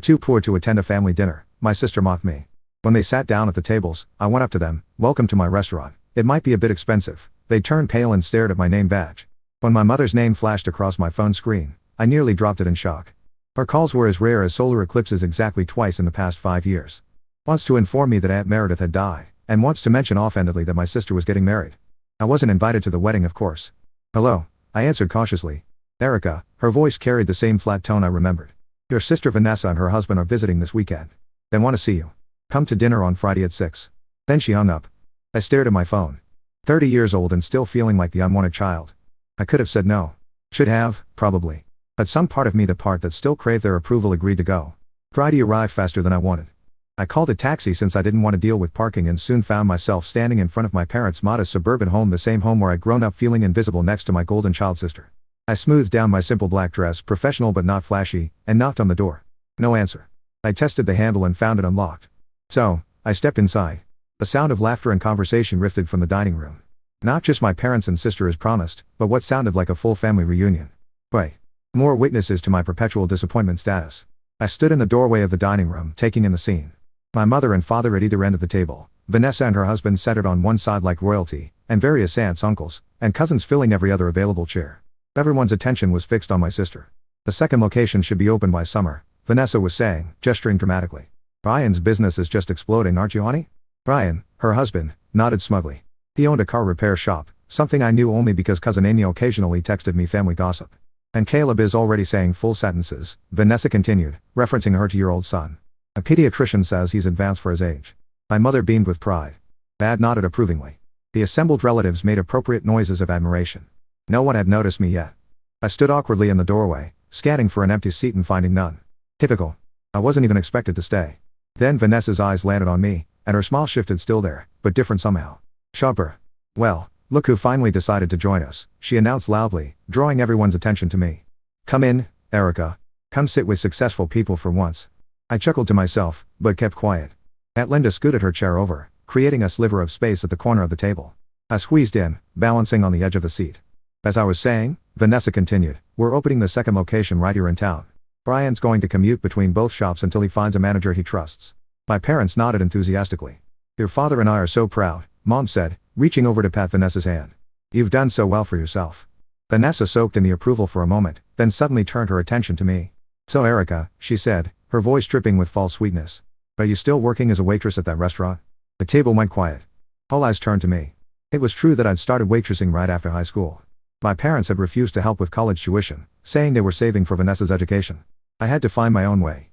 Too poor to attend a family dinner, my sister mocked me. When they sat down at the tables, I went up to them. Welcome to my restaurant. It might be a bit expensive. They turned pale and stared at my name badge. When my mother's name flashed across my phone screen, I nearly dropped it in shock. Her calls were as rare as solar eclipses exactly twice in the past 5 years. Once to inform me that Aunt Meredith had died, and once to mention offhandedly that my sister was getting married. I wasn't invited to the wedding, of course. Hello, I answered cautiously. Erica, her voice carried the same flat tone I remembered. Your sister Vanessa and her husband are visiting this weekend. They want to see you. Come to dinner on Friday at 6. Then she hung up. I stared at my phone. 30 years old and still feeling like the unwanted child. I could have said no. Should have, probably. But some part of me, the part that still craved their approval, agreed to go. Friday arrived faster than I wanted. I called a taxi since I didn't want to deal with parking and soon found myself standing in front of my parents' modest suburban home, the same home where I'd grown up, feeling invisible next to my golden child sister. I smoothed down my simple black dress, professional but not flashy, and knocked on the door. No answer. I tested the handle and found it unlocked. So, I stepped inside. The sound of laughter and conversation rifted from the dining room. Not just my parents and sister as promised, but what sounded like a full family reunion. Wait. More witnesses to my perpetual disappointment status. I stood in the doorway of the dining room, taking in the scene. My mother and father at either end of the table, Vanessa and her husband centered on one side like royalty, and various aunts, uncles, and cousins filling every other available chair. Everyone's attention was fixed on my sister. The second location should be open by summer, Vanessa was saying, gesturing dramatically. Brian's business is just exploding, aren't you, honey? Brian, her husband, nodded smugly. He owned a car repair shop, something I knew only because cousin Amy occasionally texted me family gossip. And Caleb is already saying full sentences, Vanessa continued, referencing her 2-year-old son. A pediatrician says he's advanced for his age. My mother beamed with pride. Dad nodded approvingly. The assembled relatives made appropriate noises of admiration. No one had noticed me yet. I stood awkwardly in the doorway, scanning for an empty seat and finding none. Typical. I wasn't even expected to stay. Then Vanessa's eyes landed on me, and her smile shifted, still there, but different somehow. Sharper. Well, look who finally decided to join us, she announced loudly, drawing everyone's attention to me. Come in, Erica. Come sit with successful people for once. I chuckled to myself, but kept quiet. Aunt Linda scooted her chair over, creating a sliver of space at the corner of the table. I squeezed in, balancing on the edge of the seat. As I was saying, Vanessa continued, we're opening the second location right here in town. Brian's going to commute between both shops until he finds a manager he trusts. My parents nodded enthusiastically. Your father and I are so proud, Mom said, reaching over to pat Vanessa's hand. You've done so well for yourself. Vanessa soaked in the approval for a moment, then suddenly turned her attention to me. So Erica, she said, her voice dripping with false sweetness. Are you still working as a waitress at that restaurant? The table went quiet. All eyes turned to me. It was true that I'd started waitressing right after high school. My parents had refused to help with college tuition, saying they were saving for Vanessa's education. I had to find my own way.